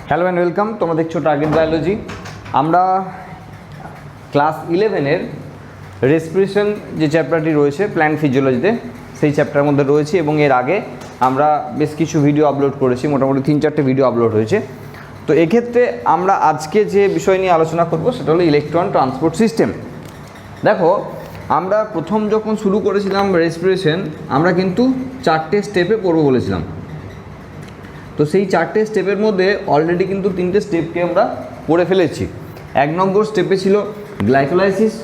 Hello and welcome. তোমরা দেখছো target biology. আমরা ক্লাস 11-এর রেসপিরেশন যে চ্যাপ্টারটি রয়েছে প্ল্যান্ট ফিজিওলজিতে, সেই চ্যাপ্টারের মধ্যে রয়েছে এবং এর আগে আমরা বেশ কিছু ভিডিও আপলোড করেছি, মোটামুটি 3-4টে ভিডিও আপলোড হয়েছে। তো এক্ষেত্রে আমরা আজকে যে বিষয় নিয়ে আলোচনা করব সেটা হলো ইলেকট্রন ট্রান্সপোর্ট সিস্টেম। দেখো, আমরা প্রথম যখন শুরু করেছিলাম রেসপিরেশন, আমরা কিন্তু 4টে স্টেপে পড়বো বলেছিলাম। তো সেই 4টে স্টেপের মধ্যে অলরেডি কিন্তু 3টে স্টেপকে আমরা পড়ে ফেলেছি। 1 নম্বর স্টেপে ছিল গ্লাইকোলাইসিস,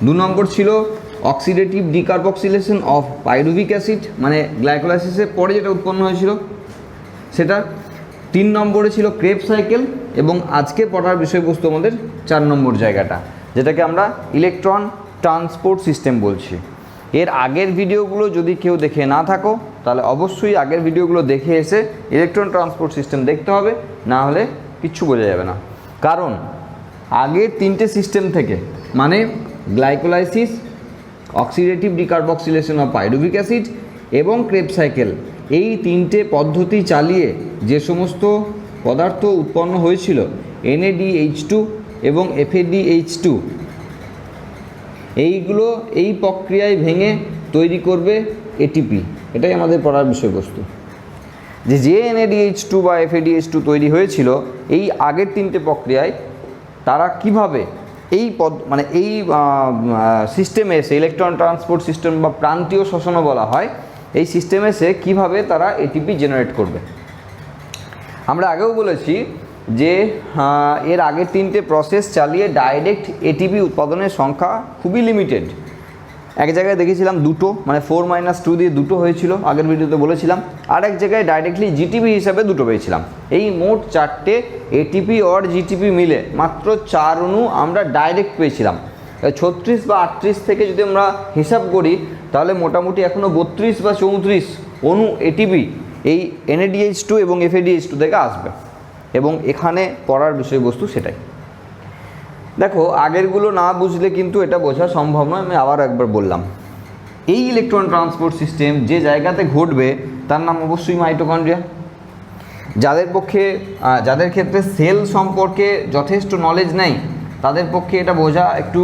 2 নম্বর ছিল oxidative decarboxylation of pyruvic acid, মানে গ্লাইকোলাইসিসের পরে যেটা উৎপন্ন হয়েছিল সেটা। 3 নম্বরে ছিল ক্রেবস সাইকেল এবং আজকে পড়ার বিষয়বস্তু আমাদের 4 নম্বর জায়গাটা, যেটাকে আমরা ইলেকট্রন ট্রান্সপোর্ট সিস্টেম বলছি। এর আগের ভিডিওগুলো যদি কেউ দেখে না থাকো তাহলে অবশ্যই আগের ভিডিওগুলো দেখে এসে ইলেকট্রন ট্রান্সপোর্ট সিস্টেম দেখতে হবে, না হলে কিচ্ছু বোঝা যাবে না। কারণ আগের 3টে সিস্টেম থেকে, মানে glycolysis, oxidative decarboxylation of pyruvic acid এবং ক্রেবস সাইকেল, এই 3টে পদ্ধতি চালিয়ে যে সমস্ত পদার্থ উৎপন্ন হয়েছিল NADH2 এবং FADH2, এইগুলো এই প্রক্রিয়ায় ভেঙে তৈরি করবে এটিপি। এটাই আমাদের পড়ার বিষয়বস্তু। যে NADH2 বা FADH2 তৈরি হয়েছিল এই আগের 3টে প্রক্রিয়ায়, তারা কিভাবে এই এই সিস্টেমে এসে, ইলেকট্রন ট্রান্সপোর্ট সিস্টেম বা প্রান্তীয় শ্বসনও বলা হয়, এই সিস্টেমে এসে কীভাবে তারা এটিপি জেনারেট করবে। আমরা আগেও বলেছি যে এর আগের 3টে প্রসেস চালিয়ে ডাইরেক্ট এটিপি উৎপাদনের সংখ্যা খুবই লিমিটেড। এক জায়গায় দেখেছিলাম 2টো, মানে 4-2 দিয়ে 2টো হয়েছিল, আগের ভিডিওতে বলেছিলাম। আর এক জায়গায় ডাইরেক্টলি জিটিপি হিসাবে 2টো পেয়েছিলাম। এই মোট 4টে এটিপি অর জিটিপি মিলে মাত্র 4 অণু আমরা ডাইরেক্ট পেয়েছিলাম। 36 বা 38 থেকে যদি আমরা হিসাব করি তাহলে মোটামুটি এখনও 32 বা 34 অণু এটিপি এই NADH2 এবং FADH2 থেকে আসবে, এবং এখানে পড়ার বিষয়বস্তু সেটাই। দেখো, আগেরগুলো না বুঝলে কিন্তু এটা বোঝা সম্ভব নয়। আমি আবার একবার বললাম, এই ইলেকট্রন ট্রান্সপোর্ট সিস্টেম যে জায়গাতে ঘটবে তার নাম অবশ্যই মাইটোকন্ড্রিয়া। যাদের ক্ষেত্রে সেল সম্পর্কে যথেষ্ট নলেজ নেই তাদের পক্ষে এটা বোঝা একটু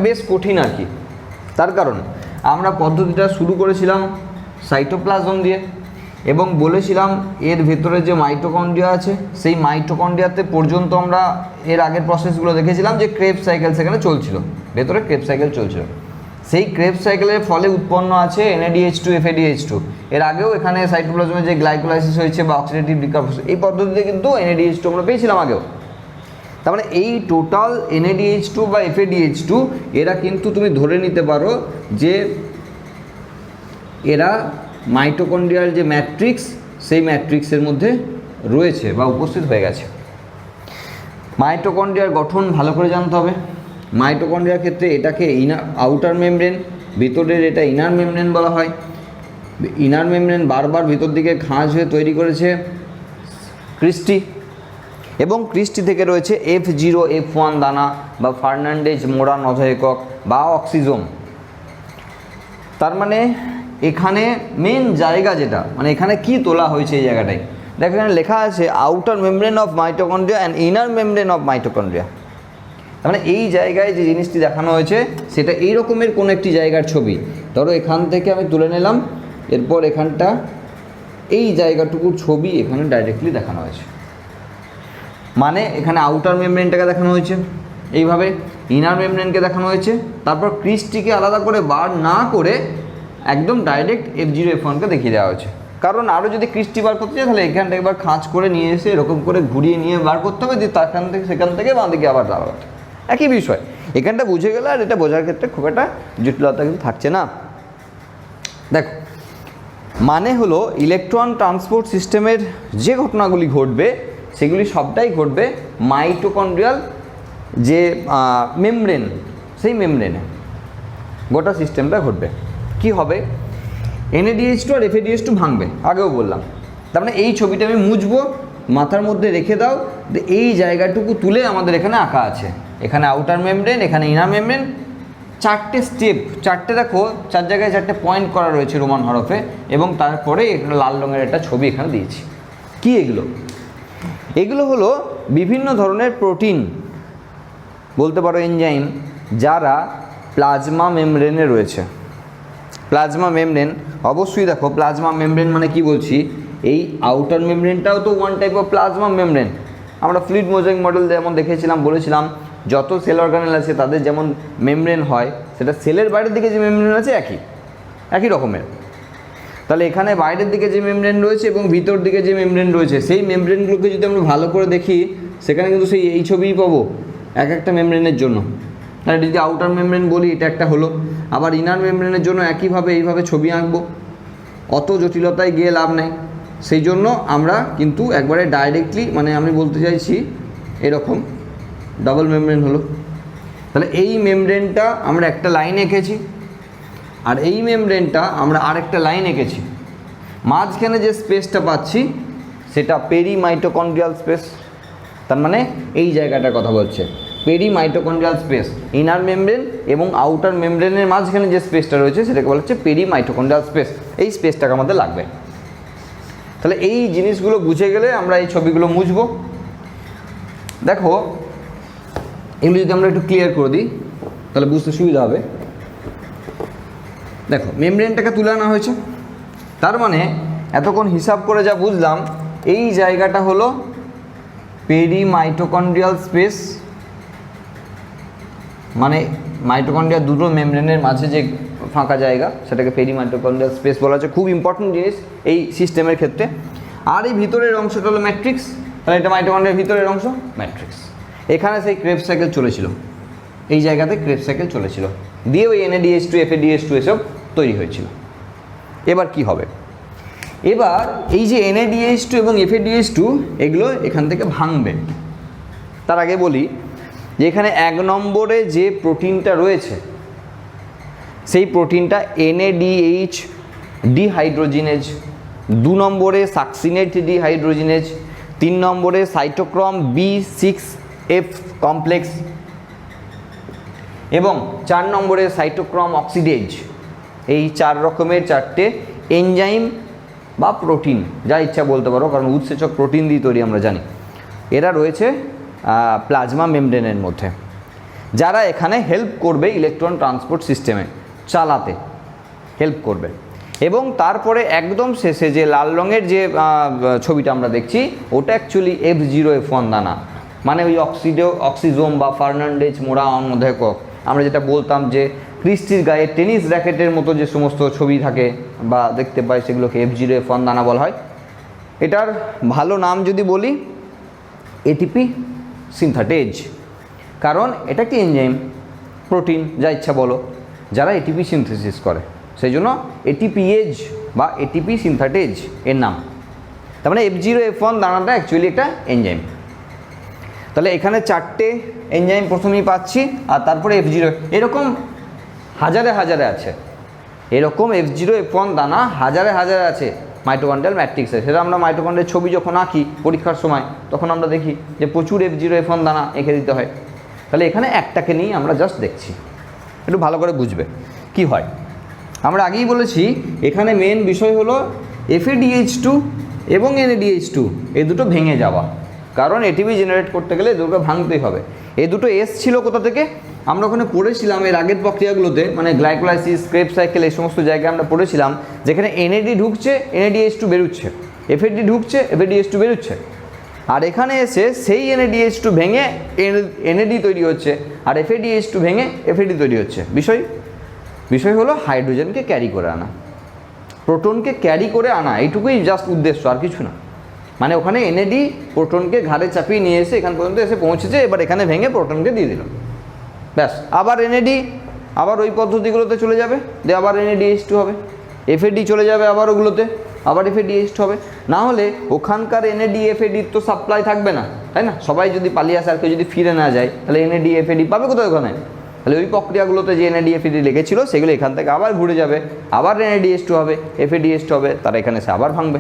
বেশ কঠিন আর কি। তার কারণ আমরা পদ্ধতিটা শুরু করেছিলাম সাইটোপ্লাজম দিয়ে এবং বলেছিলাম এর ভেতরে যে মাইটোকন্ড্রিয়া আছে সেই মাইটোকন্ড্রিয়াতে পর্যন্ত আমরা এর আগের প্রসেসগুলো দেখেছিলাম যে ক্রেবস সাইকেল সেখানে চলছিল, ভেতরে ক্রেবস সাইকেল চলছিল। সেই ক্রেবস সাইকেলের ফলে উৎপন্ন আছে NADH2 FADH2। এর আগেও এখানে সাইটোপ্লাজমে যে গ্লাইকোলাইসিস হয়েছে বা অক্সিডেটিভ ডিকার্বক্সিলেশন, এই পদ্ধতিতে কিন্তু NADH2 আমরা পেয়েছিলাম আগেও। তার মানে এই টোটাল NADH2 বা FADH2 এরা কিন্তু তুমি ধরে নিতে পারো যে এরা মাইটোকন্ড্রিয়ার যে ম্যাট্রিক্স, সেই ম্যাট্রিক্সের মধ্যে রয়েছে বা উপস্থিত হয়ে গেছে। মাইটোকন্ড্রিয়ার গঠন ভালো করে জানতে হবে। মাইটোকন্ড্রিয়ার ক্ষেত্রে এটাকে আউটার মেমব্রেন, ভিতরের এটা ইনার মেমব্রেন বলা হয়। ইনার মেমব্রেন বারবার ভিতর দিকে খাঁজ হয়ে তৈরি করেছে ক্রিস্টি, এবং ক্রিস্টি থেকে রয়েছে F0 F1 দানা বা ফার্নান্ডেজ মোরা নধএকক বা অক্সিজোম। তার মানে এখানে মেন জায়গা যেটা, মানে এখানে কি তোলা হয়েছে এই জায়গাটায়, দেখো এখানে লেখা আছে outer membrane of mitochondria and inner membrane of mitochondria. তার মানে এই জায়গায় যে জিনিসটি দেখানো হয়েছে সেটা এই রকমের কোনো একটি জায়গার ছবি। ধরো এখান থেকে আমি তুলে নিলাম, এরপর এখানটা এই জায়গাটুকুর ছবি এখানে ডাইরেক্টলি দেখানো হয়েছে। মানে এখানে আউটার মেমব্রেনটাকে দেখানো হয়েছে এইভাবে, ইনার মেমব্রেনকে দেখানো হয়েছে, তারপর ক্রিস্টিকে আলাদা করে বার না করে একদম ডাইরেক্ট F0 F1কে দেখিয়ে দেওয়া হয়েছে। কারণ আরও যদি ক্রিস্টি বার করতে চাই তাহলে এখানটা একবার খাঁজ করে নিয়ে এসে এরকম করে ঘুরিয়ে নিয়ে বার করতে হবে, দিয়ে সেখান থেকে বাঁ দিকে আবার দাঁড়াতে হবে। একই বিষয়, এখানটা বুঝে গেলে আর এটা বোঝার ক্ষেত্রে খুব একটা জটিলতা কিন্তু থাকছে না। দেখো, মানে হলো ইলেকট্রন ট্রান্সপোর্ট সিস্টেমের যে ঘটনাগুলি ঘটবে সেগুলি সবটাই ঘটবে মাইটোকন্ড্রিয়াল যে মেমব্রেন, সেই গোটা সিস্টেমটা ঘটবে। কি হবে? NADH2 আর FADH2 ভাঙবে, আগেও বললাম। তার মানে এই ছবিটা আমি মুছবো, মাথার মধ্যে রেখে দাও, এই জায়গাটুকু তুলে আমাদের এখানে আঁকা আছে। এখানে আউটার মেমব্রেন, এখানে ইনার মেমব্রেন, 4টে স্টেপ, 4টে দেখো 4 জায়গায় 4টে পয়েন্ট করা রয়েছে রোমান হরফে, এবং তারপরে লাল রঙের একটা ছবি এখানে দিয়েছি। কি এগুলো? এগুলো হলো বিভিন্ন ধরনের প্রোটিন, বলতে পারো এনজাইম, যারা প্লাজমা মেমব্রেনে রয়েছে। প্লাজমা মেমব্রেন, অবশ্যই দেখো প্লাজমা মেমব্রেন মানে কি বলছি, এই আউটার মেমব্রেনটাও তো one type of plasma membrane. আমরা ফ্লুইড মোজাইক মডেল যেমন দেখেছিলাম, বলেছিলাম যত সেল অর্গানেল আছে তাদের যেমন মেমব্রেন হয়, সেটা সেলের বাইরের দিকে যে মেমব্রেন আছে একই রকমের। তাহলে এখানে বাইরের দিকে যে মেমব্রেন রয়েছে এবং ভিতর দিকে যে মেমব্রেন রয়েছে, সেই মেমব্রেনগুলোকে যদি আমরা ভালো করে দেখি, সেখানে কিন্তু সেই এই ছবিই পাবো এক একটা মেমব্রেনের জন্য। তাহলে যদি আউটার মেমব্রেন বলি, এটা একটা হলো। আবার ইনার মেমব্রেনের জন্য একইভাবে এইভাবে ছবি আঁকবো, অত জটিলতায় গিয়ে লাভ নেই। সেই জন্য আমরা কিন্তু একবারে ডাইরেক্টলি, মানে আমি বলতে চাইছি এরকম ডাবল মেমব্রেন হলো। তাহলে এই মেমব্রেনটা আমরা একটা লাইন এঁকেছি, আর এই মেমব্রেনটা আমরা আরেকটা লাইন এঁকেছি। মাঝখানে যে স্পেসটা পাচ্ছি সেটা পেরিমাইটোকন্ড্রিয়াল স্পেস। তার মানে এই জায়গাটার কথা বলছে, পেরিমাইটোকন্ড্রিয়াল স্পেস। ইনার মেমব্রেন এবং আউটার মেমব্রেনের মাঝখানে যে স্পেসটা রয়েছে সেটাকে বলা হচ্ছে পেরিমাইটোকন্ড্রিয়াল স্পেস। এই স্পেসটাকে আমাদের লাগবে। তাহলে এই জিনিসগুলো বুঝে গেলে আমরা এই ছবিগুলো মুছবো। দেখো এগুলো যদি আমরা একটু ক্লিয়ার করে দিই তাহলে বুঝতে সুবিধা হবে। দেখো মেমব্রেনটাকে তুলে আনা হয়েছে, তার মানে এতক্ষণ হিসাব করে যা বুঝলাম, এই জায়গাটা হলো পেরিমাইটোকন্ড্রিয়াল স্পেস, মানে মাইটোকন্ড্রিয়া দুটো মেমব্রেনের মাঝে যে ফাঁকা জায়গা সেটাকে পেরিমাইটোকন্ড্রিয়াল স্পেস বলা হচ্ছে। খুব ইম্পর্টেন্ট জিনিস এই সিস্টেমের ক্ষেত্রে। আর এই ভিতরের অংশটা হলো ম্যাট্রিক্স, তাহলে এটা মাইটোকন্ড্রিয়ার ভিতরের অংশ ম্যাট্রিক্স। এখানে সেই ক্রেবস সাইকেল চলেছিল, এই জায়গাতে ক্রেবস সাইকেল চলেছিল, দিয়ে ওই NADH2 FADH2 এসব তৈরি হয়েছিল। এবার কি হবে, এবার এই যে NADH2 এবং FADH2 এগুলো এখান থেকে ভাঙবে। তার আগে বলি যে এখানে 1 নম্বরে যে প্রোটিনটা রয়েছে সেই প্রোটিনটা NADH ডিহাইড্রোজিনেজ, 2 নম্বরে সাকসিনেট ডিহাইড্রোজিনেজ, 3 নম্বরে সাইটোক্রম B6F কমপ্লেক্স এবং 4 নম্বরে সাইটোক্রম অক্সিডেজ। এই 4 রকমের 4টে এনজাইম বা প্রোটিন, যা ইচ্ছা বলতে পারো, কারণ উৎসেচক প্রোটিন দিয়ে তৈরি আমরা জানি। এরা রয়েছে প্লাজমা মেমব্রেনের মধ্যে, যারা এখানে হেল্প করবে ইলেকট্রন ট্রান্সপোর্ট সিস্টেমে চালাতে হেল্প করবে। এবং তারপরে একদম শেষে যে লাল রঙের যে ছবিটা আমরা দেখছি, ওটা অ্যাকচুয়ালি F0F1 দানা, মানে ওই অক্সিজোম বা ফার্নান্ডেজ মোড়া অনুদেহক। আমরা যেটা বলতাম যে ক্রিস্টির গায়ে টেনিস র্যাকেটের মতো যে সমস্ত ছবি থাকে বা দেখতে পাই, সেগুলোকে F0F1 দানা বলা হয়। এটার ভালো নাম যদি বলি এটিপি সিনথেটেজ, কারণ এটা একটি এনজাইম প্রোটিন, যা ইচ্ছা বলো, যারা এটিপি সিনথেসিস করে, সেই জন্য এটিপিএজ বা এটিপি সিনথেটেজ এর নাম। তার মানে F0F1 দানাটা অ্যাকচুয়ালি একটা এনজাইম। তাহলে এখানে 4টে এনজাইম প্রথমেই পাচ্ছি, আর তারপরে F0, এরকম হাজারে হাজারে আছে, এরকম F0F1 দানা হাজারে হাজারে আছে মাইটোকন্ড্রিয়াল ম্যাট্রিক্সে। সেটা আমরা মাইটোকন্ড্রিয়ার ছবি যখন আঁকি পরীক্ষার সময়, তখন আমরা দেখি যে প্রচুর F0F1 দানা এঁকে দিতে হয়। তাহলে এখানে একটাকে নিয়ে আমরা জাস্ট দেখছি, একটু ভালো করে বুঝবে কি হয়। আমরা আগেই বলেছি এখানে মেন বিষয় হলো FADH2 এবং NADH2 এই দুটো ভেঙে যাওয়া, কারণ এটিপি জেনারেট করতে গেলে দুটো ভাঙতেই হবে। এই দুটো ছিল কোথা থেকে, আমরা ওখানে পড়েছিলাম এর আগের প্রক্রিয়াগুলোতে, মানে গ্লাইকোলাইসিস, ক্রেবস সাইকেল, এই সমস্ত জায়গায় আমরা পড়েছিলাম যেখানে NAD ঢুকছে, NADH2 বেরোচ্ছে, FAD ঢুকছে, FADH2 বেরোচ্ছে। আর এখানে এসে সেই NADH2 ভেঙে NAD তৈরি হচ্ছে, আর FADH2 ভেঙে FAD তৈরি হচ্ছে। বিষয় হলো হাইড্রোজেনকে ক্যারি করে আনা, প্রোটনকে ক্যারি করে আনা, এইটুকুই জাস্ট উদ্দেশ্য, আর কিছু না। মানে ওখানে NAD প্রোটনকে ঘাড়ে চাপিয়ে নিয়ে এসে এখান পর্যন্ত এসে পৌঁছেছে, এবার এখানে ভেঙে প্রোটনকে দিয়ে দিল, ব্যাস। আবার NAD আবার ওই পদ্ধতিগুলোতে চলে যাবে, দিয়ে আবার NADH2 হবে, FAD চলে যাবে আবার ওগুলোতে, আবার FADH2 হবে। না হলে ওখানকার NAD FAD তো সাপ্লাই থাকবে না, তাই না? সবাই যদি পালিয়ে আসে আর কেউ যদি ফিরে না যায়, তাহলে NAD FAD পাবে কোথায় ওখানে? তাহলে ওই প্রক্রিয়াগুলোতে যে NAD FAD লেগেছিল সেগুলো এখান থেকে আবার ঘুরে যাবে, আবার NADH2 হবে, FADH2 হবে, তারা এখানে এসে আবার ভাঙবে।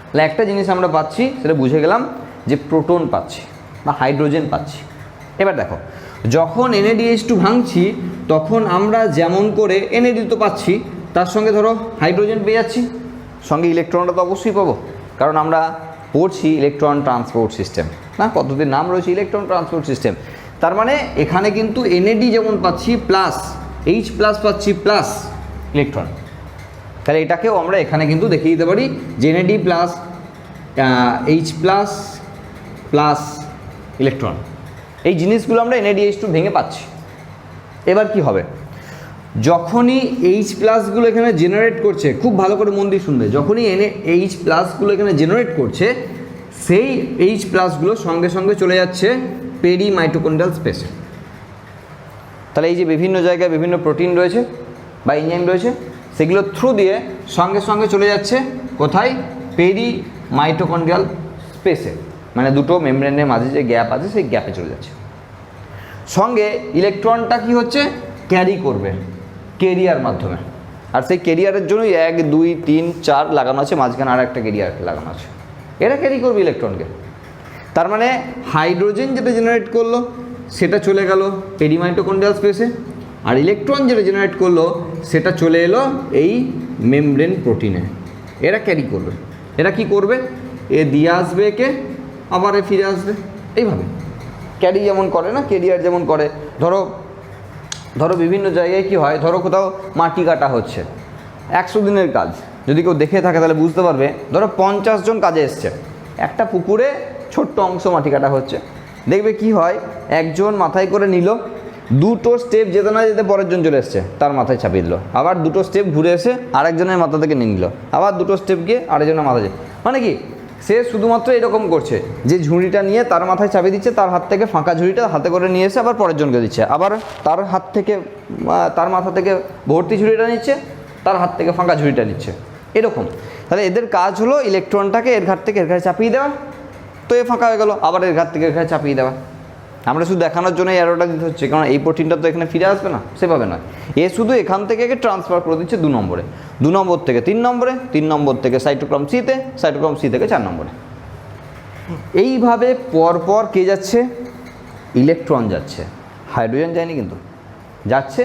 তাহলে একটা জিনিস আমরা পাচ্ছি, সেটা বুঝে গেলাম যে প্রোটন পাচ্ছি বা হাইড্রোজেন পাচ্ছি। এবার দেখো, যখন NADH2 ভাঙছি তখন আমরা যেমন করে NAD তো পাচ্ছি, তার সঙ্গে ধরো হাইড্রোজেন পেয়ে যাচ্ছি, সঙ্গে ইলেকট্রনটা তো অবশ্যই পাবো, কারণ আমরা পড়ছি ইলেকট্রন ট্রান্সপোর্ট সিস্টেম, না পদ্ধতির নাম রয়েছে ইলেকট্রন ট্রান্সপোর্ট সিস্টেম। তার মানে এখানে কিন্তু এনএডি যেমন পাচ্ছি প্লাস এইচ প্লাস পাচ্ছি প্লাস ইলেকট্রন, তাহলে এটাকেও আমরা এখানে কিন্তু দেখিয়ে দিতে পারি যে NAD plus H plus plus electron, এই জিনিসগুলো আমরা NADH2 ভেঙে পাচ্ছি। এবার কি হবে, যখনই এইচ প্লাসগুলো এখানে জেনারেট করছে, খুব ভালো করে মন দিয়ে শুনবে, যখনই এইচ প্লাসগুলো এখানে জেনারেট করছে সেই এইচ প্লাসগুলো সঙ্গে সঙ্গে চলে যাচ্ছে পেরিমাইটোকন্ড্রিয়াল স্পেসে। তাহলে এই যে বিভিন্ন জায়গায় বিভিন্ন প্রোটিন রয়েছে বা এনজাইম রয়েছে, সেগুলো থ্রু দিয়ে সঙ্গে সঙ্গে চলে যাচ্ছে কোথায়, পেরিমাইটোকন্ড্রিয়াল স্পেসে, মানে দুটো মেমব্রেনের মাঝে যে গ্যাপ আছে সেই গ্যাপে চলে যাচ্ছে। সঙ্গে ইলেকট্রনটা কি হচ্ছে, ক্যারি করবে কেরিয়ার মাধ্যমে, আর সেই কেরিয়ারের জন্যই 1 2 3 4 লাগানো আছে, মাঝখানে আর একটা কেরিয়ার লাগানো আছে, এরা ক্যারি করবে ইলেকট্রনকে। তার মানে হাইড্রোজেন যেটা জেনারেট করলো সেটা চলে গেল পেরিমাইটোকন্ড্রিয়াল স্পেসে, আর ইলেকট্রন যেটা জেনারেট করলো সেটা চলে এলো এই মেমব্রেন প্রোটিনে, এরা ক্যারি করবে। এরা কি করবে, এ দিয়ে আসবে একে, আবার এ ফিরে আসবে, এইভাবে ক্যারি যেমন করে না, কেরিয়ার যেমন করে। ধরো ধরো বিভিন্ন জায়গায় কি হয়, ধরো কোথাও মাটি কাটা হচ্ছে, 100 দিনের কাজ, যদি কেউ দেখে থাকে তাহলে বুঝতে পারবে। ধরো 50 জন কাজে এসছে, একটা পুকুরে ছোট্ট অংশ মাটি কাটা হচ্ছে, দেখবে কি হয়, একজন মাথায় করে নিল, দুটো স্টেপ যেতে না যেতে পরের জন চলে এসছে, তার মাথায় চাপিয়ে দিল, আবার দুটো স্টেপ ঘুরে এসে আরেকজনের মাথা থেকে নিয়ে নিল, আবার দুটো স্টেপ গিয়ে আরেকজনের মাথায়, মানে কি সে শুধুমাত্র এরকম করছে যে ঝুড়িটা নিয়ে তার মাথায় চাপিয়ে দিচ্ছে, তার হাত থেকে ফাঁকা ঝুড়িটা হাতে করে নিয়ে এসে আবার পরের জনকে দিচ্ছে, আবার তার হাত থেকে তার মাথা থেকে ভর্তি ঝুড়িটা নিচ্ছে, তার হাত থেকে ফাঁকা ঝুড়িটা নিচ্ছে, এরকম। তাহলে এদের কাজ হলো ইলেকট্রনটাকে এর ঘাট থেকে এর ঘাটে চাপিয়ে দেওয়া, তো এ ফাঁকা হয়ে গেল, আবার এর ঘাট থেকে এর ঘাটে চাপিয়ে দেওয়া। আমরা শুধু দেখানোর জন্য অ্যারোটা দিতে হচ্ছে, কারণ এই প্রোটিনটা তো এখানে ফিরে আসবে না, সেভাবে নয়, এ শুধু এখান থেকে একে ট্রান্সফার করে দিচ্ছে 2 নম্বরে, 2 নম্বর থেকে 3 নম্বরে, 3 নম্বর থেকে সাইটোক্রোম সিতে, সাইটোক্রোম সি থেকে 4 নম্বরে। এইভাবে পরপর কে যাচ্ছে, ইলেকট্রন যাচ্ছে, হাইড্রোজেন যায়নি কিন্তু, যাচ্ছে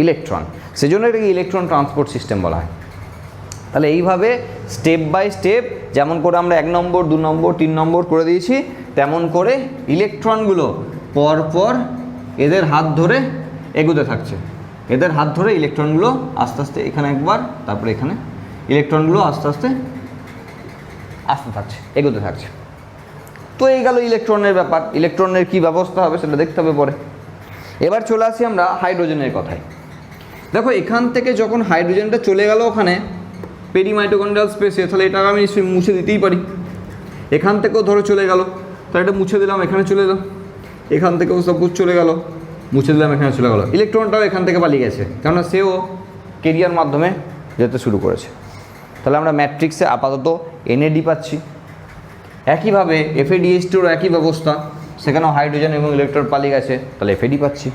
ইলেকট্রন, সেজন্য এটাকে ইলেকট্রন ট্রান্সপোর্ট সিস্টেম বলা হয়। তাহলে এইভাবে স্টেপ বাই স্টেপ যেমন করে আমরা 1 নম্বর 2 নম্বর 3 নম্বর করে দিয়েছি, তেমন করে ইলেকট্রনগুলো পরপর এদের হাত ধরে এগোতে থাকছে, এদের হাত ধরে ইলেকট্রনগুলো আস্তে আস্তে এখানে একবার, তারপরে এখানে ইলেকট্রনগুলো আস্তে আস্তে আসতে থাকছে, এগোতে থাকছে। তো এই গেল ইলেকট্রনের ব্যাপার, ইলেকট্রনের কি ব্যবস্থা হবে সেটা দেখতে হবে পরে। এবার চলে আসি আমরা হাইড্রোজেনের কথায়। দেখো এখান থেকে যখন হাইড্রোজেনটা চলে গেল ওখানে পেরিমাইটোকন্ড্রিয়াল স্পেসে, তাহলে এটা আমি মুছে দিতেই পারি। এখান থেকেও ধরো চলে গেল, তাহলে এটা মুছে দিলাম, এখানে চলে এলো, এখান থেকেও সাপোজ চলে গেল, মুছে দিলাম, এখানে চলে গেল, ইলেকট্রনটাও এখান থেকে পালিয়ে গেছে, কেননা সেও কেরিয়ার মাধ্যমে যেতে শুরু করেছে। তাহলে আমরা ম্যাট্রিক্সে আপাতত NAD পাচ্ছি। একইভাবে FADH2 একই ব্যবস্থা, সেখানেও হাইড্রোজেন এবং ইলেকট্রন পালিয়ে গেছে, তাহলে FAD পাচ্ছি।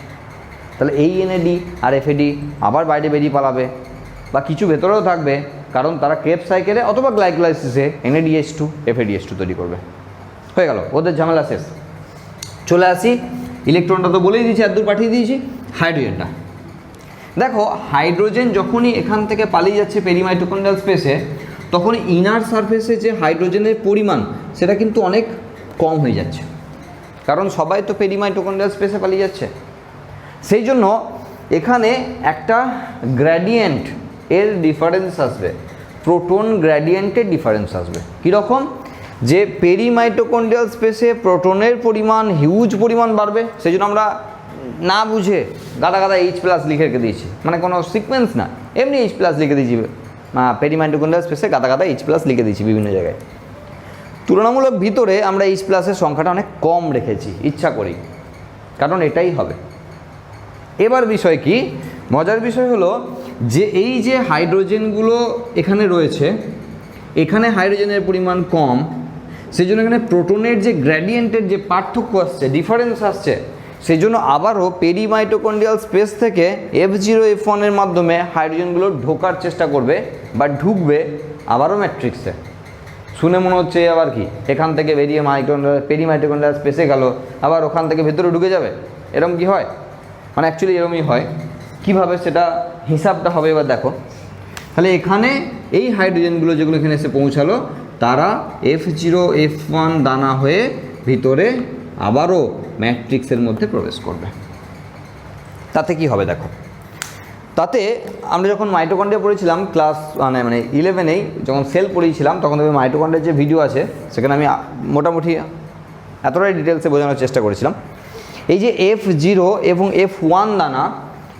তাহলে এই NAD আর FAD আবার বাইরে বেরিয়ে পালাবে, বা কিছু ভেতরেও থাকবে, কারণ তারা ক্রেবস সাইকেলে অথবা গ্লাইকোলাইসিসে NADH2 FADH2 তৈরি করবে। হয়ে গেল, ওদের ঝামেলা শেষ। চলে আসি, ইলেকট্রনটা তো বলেই দিয়েছি, এত দূর পাঠিয়ে দিয়েছি, হাইড্রোজেনটা দেখো। হাইড্রোজেন যখনই এখান থেকে পালিয়ে যাচ্ছে পেরিমাইটোকন্ড্রিয়াল স্পেসে, তখন ইনার সারফেসে যে হাইড্রোজেনের পরিমাণ সেটা কিন্তু অনেক কম হয়ে যাচ্ছে, কারণ সবাই তো পেরিমাইটোকন্ড্রিয়াল স্পেসে পালিয়ে যাচ্ছে। সেই জন্য এখানে একটা গ্র্যাডিয়েন্ট এর ডিফারেন্স আসবে, প্রোটন গ্র্যাডিয়েন্টের ডিফারেন্স আসবে। কীরকম, যে পেরিমাইটোকন্ড্রিয়াল স্পেসে প্রোটনের পরিমাণ হিউজ পরিমাণ বাড়বে, সেই জন্য আমরা না বুঝে গাদা গাদা H+ লিখে রেখে দিয়েছি, মানে কোনো সিকোয়েন্স না, এমনি H+ লিখে দিয়েছি, পেরিমাইটোকন্ড্রিয়াল স্পেসে গাদা গাদা H+ লিখে দিয়েছি বিভিন্ন জায়গায়। তুলনামূলক ভিতরে আমরা H+-এর সংখ্যাটা অনেক কম রেখেছি ইচ্ছা করি, কারণ এটাই হবে। এবার বিষয় কি, মজার বিষয় হলো যে এই যে হাইড্রোজেনগুলো এখানে রয়েছে, এখানে হাইড্রোজেনের পরিমাণ কম, সেই জন্য এখানে প্রোটনের যে গ্র্যাডিয়েন্টের যে পার্থক্য আসছে, ডিফারেন্স আসছে, সেই জন্য আবারও পেরিমাইটোকন্ড্রিয়াল স্পেস থেকে F0 F1 এর মাধ্যমে হাইড্রোজেনগুলো ঢোকার চেষ্টা করবে বা ঢুকবে আবারও ম্যাট্রিক্সে। শুনে মনে হচ্ছে আবার কি, এখান থেকে বেরিয়ে পেরিমাইটোকন্ড্রিয়াল স্পেসে গেল, আবার ওখান থেকে ভেতরে ঢুকে যাবে, এরকম কি হয়? মানে অ্যাকচুয়ালি এরকমই হয়। কীভাবে সেটা হিসাবটা হবে এবার দেখো। তাহলে এখানে এই হাইড্রোজেনগুলো যেগুলো এখানে এসে পৌঁছালো, তারা F0 F1 দানা হয়ে ভিতরে আবারও ম্যাট্রিক্সের মধ্যে প্রবেশ করবে। তাতে কি হবে দেখো, তাতে আমরা যখন মাইটোকন্ড্রিয়া পড়েছিলাম ক্লাস মানে 11-এই যখন সেল পড়িয়েছিলাম, তখন তুমি মাইটোকন্ড্রিয়ার যে ভিডিও আছে সেখানে আমি মোটামুটি এতটাই ডিটেলসে বোঝানোর চেষ্টা করেছিলাম। এই যে F0 এবং F1 দানা,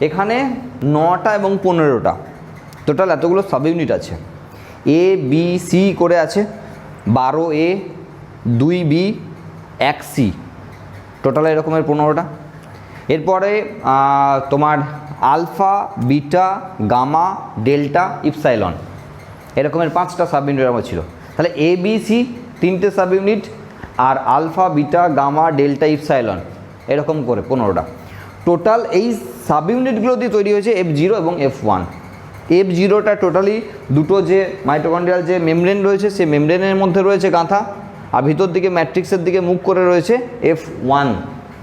এখানে 9টা এবং 15টা টোটাল এতগুলো সাব ইউনিট আছে। A B C করে আছে 12A 2B 1C, টোটাল এরকমের 15টা। এরপরে তোমার alpha beta gamma delta epsilon এরকমের 5টা সাব ইউনিট আমার ছিল। তাহলে A B C 3টে সাব ইউনিট, আর alpha beta gamma delta epsilon এরকম করে 15টা। টোটাল এই সাব ইউনিটগুলো দিয়ে তৈরি হয়েছে F0 এবং F1। F0টা টোটালি দুটো যে মাইটোকন্ড্রিয়াল যে মেমব্রেন রয়েছে সেই মেমব্রেনের মধ্যে রয়েছে গাঁথা, আর ভিতর দিকে ম্যাট্রিক্সের দিকে মুখ করে রয়েছে F1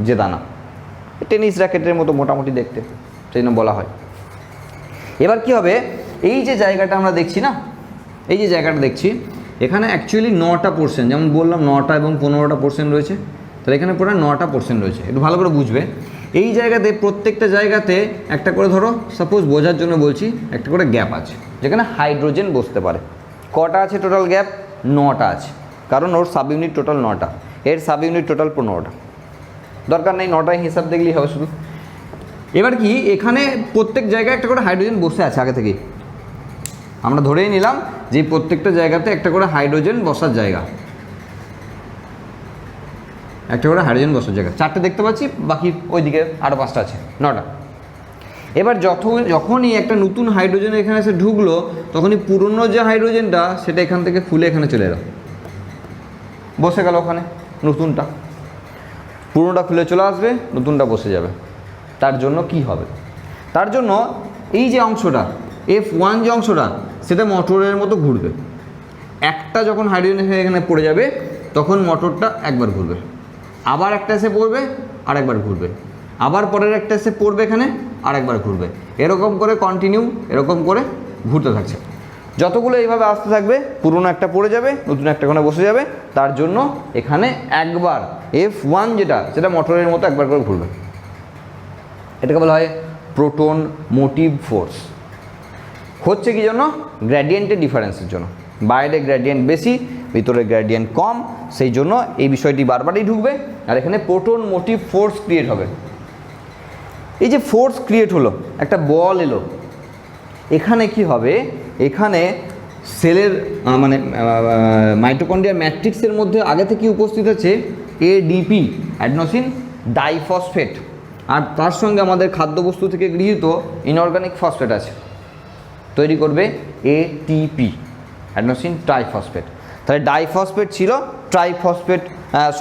যে দানা, টেনিস র্যাকেটের মতো মোটামুটি দেখতে, সেই জন্য বলা হয়। এবার কি হবে, এই যে জায়গাটা আমরা দেখছি না, এই যে জায়গাটা দেখছি, এখানে অ্যাকচুয়ালি 9টা পোর্শন, যেমন বললাম 9টা এবং 15টা পোর্শন রয়েছে, তাহলে এখানে পুরো 9টা পোর্শন রয়েছে। একটু ভালো করে বুঝবে, এই জায়গাতে প্রত্যেকটা জায়গাতে একটা করে, ধরো সাপোজ বোঝার জন্য বলছি, একটা করে গ্যাপ আছে যেখানে হাইড্রোজেন বসতে পারে। কটা আছে টোটাল গ্যাপ? 9টা আছে, কারণ ওর সাব ইউনিট টোটাল 9টা, এর সাব ইউনিট টোটাল 15টা। দরকার নেই 9টায় হিসাব দেখলেই হবে শুধু। এবার কি, এখানে প্রত্যেক জায়গায় একটা করে হাইড্রোজেন বসে আছে আগে থেকেই, আমরা ধরেই নিলাম যে প্রত্যেকটা জায়গাতে একটা করে হাইড্রোজেন বসার জায়গা, একটা করে হাইড্রোজেন বসার জায়গা। 4টে দেখতে পাচ্ছি, বাকি ওইদিকে আরও 5টা আছে, 9টা। এবার যখনই একটা নতুন হাইড্রোজেন এখানে এসে ঢুকলো, তখনই পুরনো যে হাইড্রোজেনটা সেটা এখান থেকে ফুলে এখানে চলে এলো, বসে গেল ওখানে নতুনটা। পুরনোটা খুলে চলে আসবে, নতুনটা বসে যাবে। তার জন্য কি হবে, তার জন্য এই যে অংশটা F1 যে অংশটা, সেটা মোটরের মতো ঘুরবে। একটা যখন হাইড্রোজেন এখানে পড়ে যাবে, তখন মোটরটা একবার ঘুরবে, আবার একটা এসে পড়বে, আর একবার ঘুরবে, আবার পরের একটা এসে পড়বে এখানে, আর একবার ঘুরবে, এরকম করে কন্টিনিউ এরকম করে ঘুরতে থাকছে। যতগুলো এইভাবে আসতে থাকবে, পুরনো একটা পড়ে যাবে, নতুন একটা ওখানে বসে যাবে। তার জন্য এখানে একবার F1 যেটা, সেটা মোটরের মতো একবার করে ঘুরবে। এটাকে বলা হয় প্রোটন মোটিভ ফোর্স। হচ্ছে কি জন্য? গ্র্যাডিয়েন্টের ডিফারেন্সের জন্য। বাইরে গ্র্যাডিয়েন্ট বেশি, ভিতরে গ্র্যাডিয়েন্ট কম, সেই জন্য এই বিষয়টি বারবারই ঢুকবে। আর এখানে প্রোটন মোটিভ ফোর্স ক্রিয়েট হবে। এই যে ফোর্স ক্রিয়েট হলো, একটা বল এলো, এখানে কি হবে, এখানে সেলের মানে মাইটোকন্ড্রিয়ার ম্যাট্রিক্সের মধ্যে আগে থেকে উপস্থিত আছে ADP অ্যাডেনোসিন ডাইফসফেট, আর তার সঙ্গে আমাদের খাদ্যবস্তু থেকে গৃহীত ইনঅর্গানিক ফসফেট আছে, তৈরি করবে ATP অ্যাডেনোসিন ট্রাইফসফেট। তাহলে ডাইফসফেট ছিল, ট্রাইফসফেট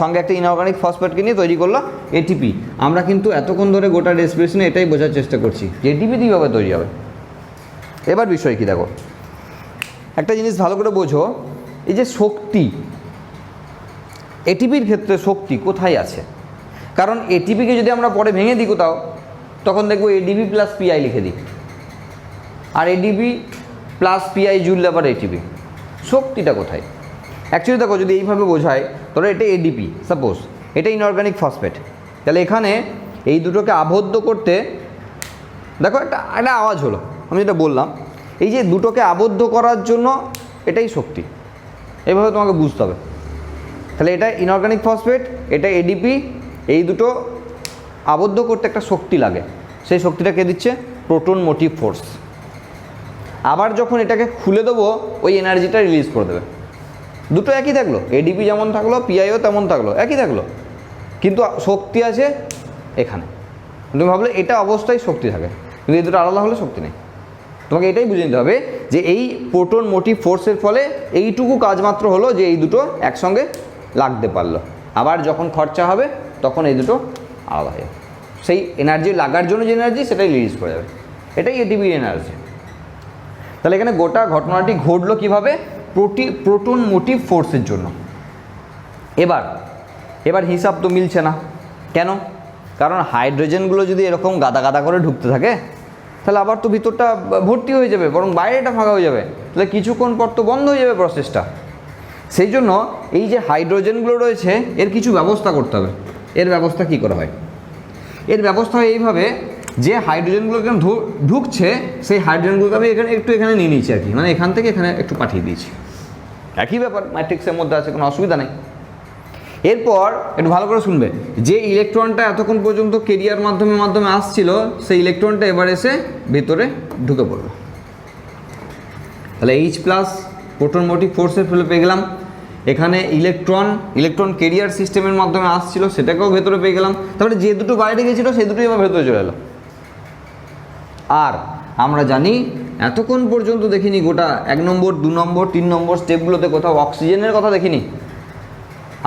সঙ্গে একটা ইনঅর্গানিক ফসফেটকে নিয়ে তৈরি করলো ATP। আমরা কিন্তু এতক্ষণ ধরে গোটা ডেসক্রিপশনে এটাই বোঝার চেষ্টা করছি যে ATP কীভাবে তৈরি হবে। এবার বিষয় কি দেখো, একটা জিনিস ভালো করে বোঝো, এই যে শক্তি, ATPর ক্ষেত্রে শক্তি কোথায় আছে? কারণ ATPকে যদি আমরা পরে ভেঙে দিই কোথাও, তখন দেখবো ADP প্লাস PI লিখে দিই, আর ADP প্লাস PI জুড়লে আবার ATP। শক্তিটা কোথায়? অ্যাকচুয়ালি দেখো, যদি এইভাবে বোঝায়, ধরো এটা ADP, সাপোজ এটা ইনঅর্গানিক ফসফেট, তাহলে এখানে এই দুটোকে আবদ্ধ করতে, দেখো একটা আওয়াজ হলো, আমি যেটা বললাম, এই যে দুটোকে আবদ্ধ করার জন্য এটাই শক্তি, এইভাবে তোমাকে বুঝতে হবে। তাহলে এটা ইনঅর্গানিক ফসফেট, এটা ADP, এই দুটো আবদ্ধ করতে একটা শক্তি লাগে, সেই শক্তিটা কে দিচ্ছে? Proton motive force. আবার যখন এটাকে খুলে দেবো, ওই এনার্জিটা রিলিজ করে দেবে। দুটো একই থাকলো, ADP যেমন থাকলো, PIও তেমন থাকলো, একই থাকলো, কিন্তু শক্তি আছে এখানে। তুমি ভাবলে এটা অবস্থায় শক্তি থাকে, কিন্তু এই দুটো আলাদা হলে শক্তি নেই। তোমাকে এটাই বুঝে নিতে হবে যে এই প্রোটন মোটিভ ফোর্সের ফলে এইটুকু কাজ মাত্র হলো যে এই দুটো একসঙ্গে লাগতে পারলো। আবার যখন খরচা হবে, তখন এই দুটো আলাদা হয়ে যাবে। সেই এনার্জি লাগার জন্য যে এনার্জি, সেটাই রিলিজ করে যাবে, এটাই ATP এনার্জি। তাহলে এখানে গোটা ঘটনাটি ঘটলো কীভাবে? প্রোটন মোটিভ ফোর্সের জন্য। এবার হিসাব তো মিলছে না। কেন? কারণ হাইড্রোজেনগুলো যদি এরকম গাদা গাদা করে ঢুকতে থাকে, তাহলে আবার তো ভিতরটা ভর্তি হয়ে যাবে, বরং বাইরেটা ফাঁকা হয়ে যাবে, তাহলে কিছুক্ষণ পর তো বন্ধ হয়ে যাবে প্রসেসটা। সেই জন্য এই যে হাইড্রোজেনগুলো রয়েছে এর কিছু ব্যবস্থা করতে হবে। এর ব্যবস্থা কী করা হয়? এর ব্যবস্থা হয় এইভাবে যে হাইড্রোজেনগুলো এখানে ঢুকছে সেই হাইড্রোজেনগুলোকে আমি এখানে নিয়ে নিয়েছি আর কি, মানে এখান থেকে এখানে একটু পাঠিয়ে দিয়েছি। একই ব্যাপার, ম্যাট্রিক্সের মধ্যে আছে, কোনো অসুবিধা নেই। এরপর একটু ভালো করে শুনবে, যে ইলেকট্রনটা এতক্ষণ পর্যন্ত কেরিয়ার মাধ্যমে আসছিল সেই ইলেকট্রনটা এবার এসে ভেতরে ঢুকে পড়বে। তাহলে H প্লাস প্রোটন মোটিভ ফোর্সের ফলে পেয়ে গেলাম। এখানে ইলেকট্রন কেরিয়ার সিস্টেমের মাধ্যমে আসছিল, সেটাকেও ভেতরে পেয়ে গেলাম। তারপরে যে দুটো বাইরে গেছিলো সেই দুটোই এবার ভেতরে চলে এলো। আর আমরা জানি এতক্ষণ পর্যন্ত দেখিনি গোটা 1 নম্বর 2 নম্বর 3 নম্বর স্টেপগুলোতে কোথাও অক্সিজেনের কথা দেখিনি।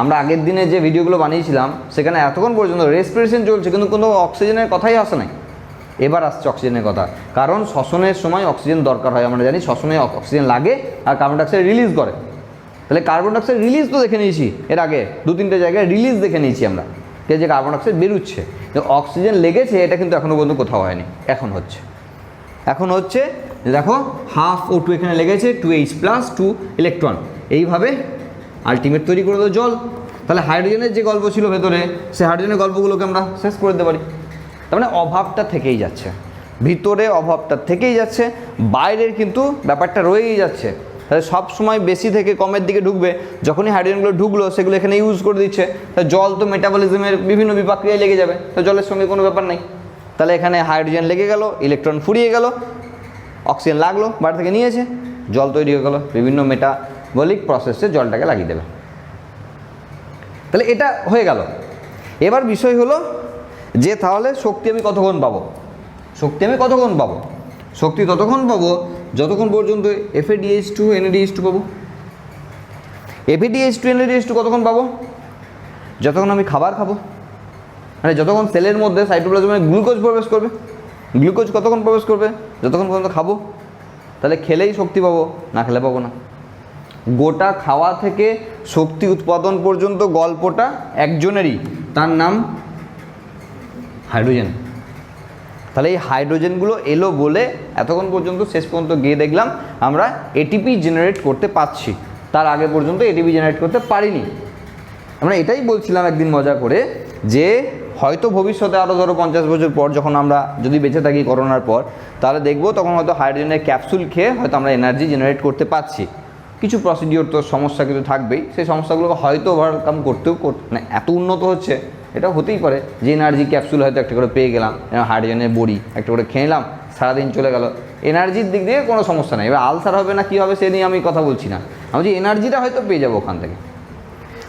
আমরা আগের দিনে যে ভিডিওগুলো বানিয়েছিলাম সেখানে এতক্ষণ পর্যন্ত রেসপিরেশন চলছে কিন্তু কোনো অক্সিজেনের কথাই আসে নাই। এবার আসছে অক্সিজেনের কথা, কারণ শ্বসনের সময় অক্সিজেন দরকার হয়। আমরা জানি শ্বসনে অক্সিজেন লাগে আর কার্বন ডাইঅক্সাইড রিলিজ করে। তাহলে কার্বন ডাইঅক্সাইড রিলিজ তো দেখে নিয়েছি, এর আগে 2-3টে জায়গায় রিলিজ দেখে নিয়েছি আমরা, যে কার্বন ডাইঅক্সাইড বেরোচ্ছে। অক্সিজেন লেগেছে এটা কিন্তু এখনও পর্যন্ত কোথাও হয়নি, এখন হচ্ছে যে দেখো O2 এখানে লেগেছে, 2H প্লাস 2 ইলেকট্রন, এইভাবে আলটিমেট তৈরি করে দেবো জল। তাহলে হাইড্রোজেনের যে গল্প ছিল ভেতরে, সেই হাইড্রোজেনের গল্পগুলোকে আমরা শেষ করে দিতে পারি। তার মানে অভাবটা থেকেই যাচ্ছে, ভিতরে অভাবটা থেকেই যাচ্ছে, বাইরের কিন্তু ব্যাপারটা রয়েই যাচ্ছে। তাহলে সব সময় বেশি থেকে কমের দিকে ঢুকবে, যখনই হাইড্রোজেনগুলো ঢুকলো সেগুলো এখানে ইউজ করে দিচ্ছে। তা জল তো মেটাবলিজমের বিভিন্ন বিপাক্রিয়ায় লেগে যাবে, তো জলের সঙ্গে কোনো ব্যাপার নেই। তাহলে এখানে হাইড্রোজেন লেগে গেল, ইলেকট্রন ফুরিয়ে গেল, অক্সিজেন লাগলো, বাইরে থেকে নিয়েছে, জল তৈরি হয়ে গেল, বিভিন্ন মেটাবলিক প্রসেসে জলটাকে লাগিয়ে দেবে। তাহলে এটা হয়ে গেল। এবার বিষয় হলো যে তাহলে শক্তি আমি কতক্ষণ পাবো? শক্তি ততক্ষণ পাবো যতক্ষণ পর্যন্ত FADH2 NADH2 পাবো। FADH2 NADH2 কতক্ষণ পাবো? যতক্ষণ আমি খাবার খাবো, মানে যতক্ষণ সেলের মধ্যে সাইটোপ্লাজমে গ্লুকোজ প্রবেশ করবে। গ্লুকোজ কতক্ষণ প্রবেশ করবে? যতক্ষণ পর্যন্ত খাবো। তাহলে খেলেই শক্তি পাবো, না খেলে পাবো না। গোটা খাওয়া থেকে শক্তি উৎপাদন পর্যন্ত গল্পটা একজনেরই, তার নাম হাইড্রোজেন। তাহলে এই হাইড্রোজেনগুলো এলো বলে এতক্ষণ পর্যন্ত শেষ পর্যন্ত গিয়ে দেখলাম আমরা এটিপি জেনারেট করতে পারছি, তার আগে পর্যন্ত এটিপি জেনারেট করতে পারিনি। আমরা এটাই বলছিলাম একদিন মজা করে যে হয়তো ভবিষ্যতে আরও ধরো 50 বছর পর যখন আমরা যদি বেঁচে থাকি করোনার পর, তাহলে দেখবো তখন হয়তো হাইড্রোজেনের ক্যাপসুল খেয়ে হয়তো আমরা এনার্জি জেনারেট করতে পারছি। কিছু প্রসিডিওর তো সমস্যা কিন্তু থাকবেই, সেই সমস্যাগুলোকে হয়তো ওভারকাম করতেও মানে এত উন্নত হচ্ছে, এটা হতেই পারে যে এনার্জি ক্যাপসুল হয়তো একটা করে পেয়ে গেলাম, হাইড্রোজেনের বড়ি একটা করে খেয়ে নিলাম, সারাদিন চলে গেল, এনার্জির দিক দিয়ে কোনো সমস্যা নেই। এবার আলসার হবে না কী হবে সে নিয়ে আমি কথা বলছি না, আমি যে এনার্জিটা হয়তো পেয়ে যাবো ওখান থেকে।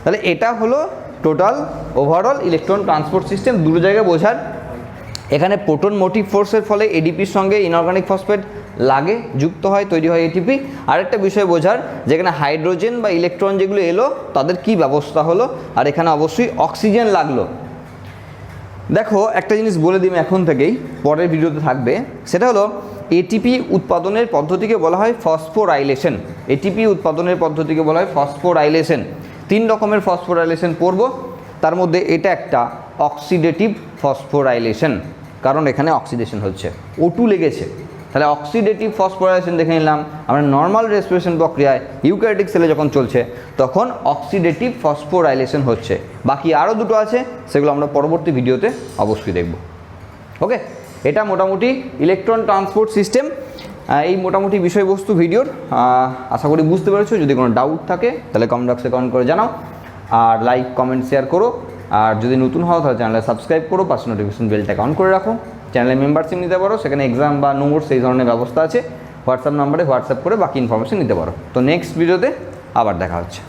তাহলে এটা হলো total overall electron transport system. দুটো জায়গায় বোঝার, এখানে প্রোটন মোটিভ ফোর্সের ফলে এডিপির সঙ্গে ইনঅর্গানিক ফসফেট লাগে, যুক্ত হয়, তৈরি হয় এটিপি। আরেকটা বিষয় বোঝার যেখানে হাইড্রোজেন বা ইলেকট্রন যেগুলো এলো তাদের কি ব্যবস্থা হলো, আর এখানে অবশ্যই অক্সিজেন লাগলো। দেখো একটা জিনিস বলে দিই এখন থেকেই, পরের ভিডিওতে থাকবে, সেটা হলো এটিপি উৎপাদনের পদ্ধতিকে বলা হয় ফসফোরাইলেশন। এটিপি উৎপাদনের পদ্ধতিকে বলা হয় ফসফোরাইলেশন। 3 রকমের ফসফোরাইলেশন পড়ব, তার মধ্যে এটা একটা অক্সিডেটিভ ফসফোরাইলেশন, কারণ এখানে অক্সিডেশন হচ্ছে, O2 লেগেছে। তাহলে অক্সিডেটিভ ফসফোরাইলেশন দেখে নিলাম আমরা নর্মাল রেসপিরেশন প্রক্রিয়ায়, ইউক্যারিওটিক সেলে যখন চলছে তখন অক্সিডেটিভ ফসফোরাইলেশন হচ্ছে। বাকি আরও দুটো আছে, সেগুলো আমরা পরবর্তী ভিডিওতে অবশ্যই দেখব। ওকে, এটা মোটামুটি ইলেকট্রন ট্রান্সপোর্ট সিস্টেম, এই মোটামুটি বিষয়বস্তু ভিডিওর। আশা করি বুঝতে পেরেছো। যদি কোনো ডাউট থাকে তাহলে কমেন্ট বক্সে কমেন্ট করে জানাও, আর লাইক কমেন্ট শেয়ার করো। আর যদি নতুন হও তাহলে চ্যানেলে সাবস্ক্রাইব করো, পাশে নোটিফিকেশন বেলটাকে অন করে রাখো। চ্যানেলে মেম্বারশিপ নিতে পারো, সেখানে এক্সাম বা নোটস সেই ধরনের ব্যবস্থা আছে। হোয়াটসঅ্যাপ নাম্বারে হোয়াটসঅ্যাপ করে বাকি ইনফরমেশন নিতে পারো। তো নেক্সট ভিডিওতে আবার দেখা হচ্ছে।